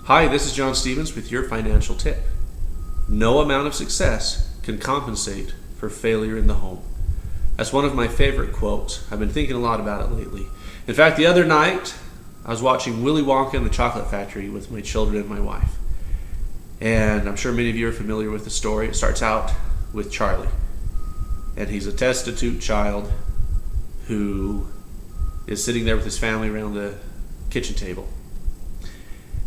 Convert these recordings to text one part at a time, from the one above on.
Hi, this is John Stevens with your financial tip. No amount of success can compensate for failure in the home. That's one of my favorite quotes. I've been thinking a lot about it lately. In fact, the other night, I was watching Willy Wonka and the Chocolate Factory with my children and my wife. And I'm sure many of you are familiar with the story. It starts out with Charlie. And he's a destitute child who is sitting there with his family around the kitchen table.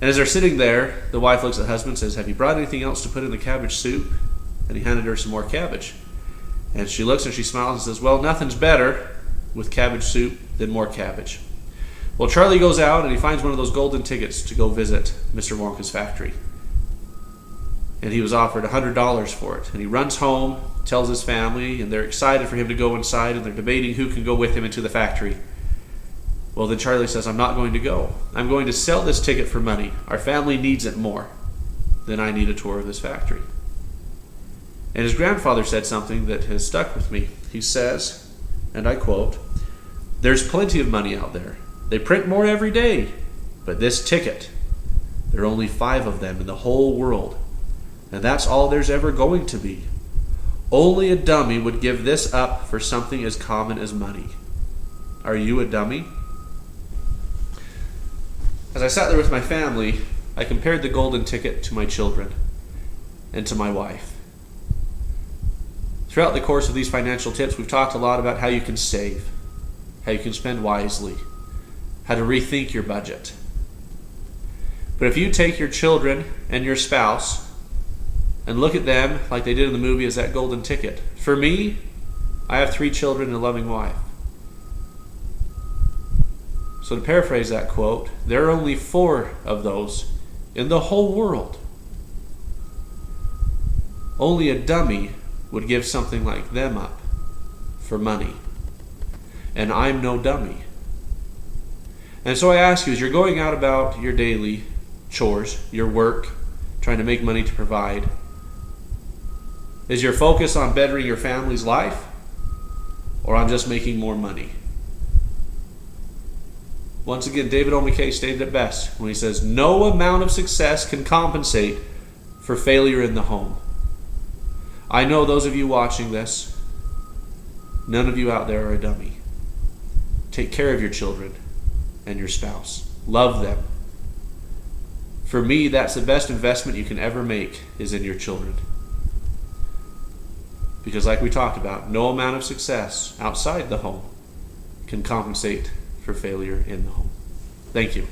And as they're sitting there, the wife looks at the husband and says, "Have you brought anything else to put in the cabbage soup?" And he handed her some more cabbage. And she looks and she smiles and says, "Well, nothing's better with cabbage soup than more cabbage." Well, Charlie goes out and he finds one of those golden tickets to go visit Mr. Wonka's factory. And he was offered $100 for it. And he runs home, tells his family, and they're excited for him to go inside, and they're debating who can go with him into the factory. Well, then Charlie says, "I'm not going to go. I'm going to sell this ticket for money. Our family needs it more than I need a tour of this factory." And his grandfather said something that has stuck with me. He says, and I quote, "There's plenty of money out there. They print more every day. But this ticket, there are only 5 of them in the whole world. And that's all there's ever going to be. Only a dummy would give this up for something as common as money." Are you a dummy? As I sat there with my family, I compared the golden ticket to my children and to my wife. Throughout the course of these financial tips, we've talked a lot about how you can save, how you can spend wisely, how to rethink your budget. But if you take your children and your spouse and look at them like they did in the movie as that golden ticket. For me, I have 3 children and a loving wife. So to paraphrase that quote, there are only 4 of those in the whole world. Only a dummy would give something like them up for money. And I'm no dummy. And so I ask you, as you're going out about your daily chores, your work, trying to make money to provide, is your focus on bettering your family's life or on just making more money? Once again, David O. McKay stated it best when he says, "No amount of success can compensate for failure in the home." I know those of you watching this, none of you out there are a dummy. Take care of your children and your spouse. Love them. For me, that's the best investment you can ever make is in your children. Because like we talked about, no amount of success outside the home can compensate for failure in the home. Thank you.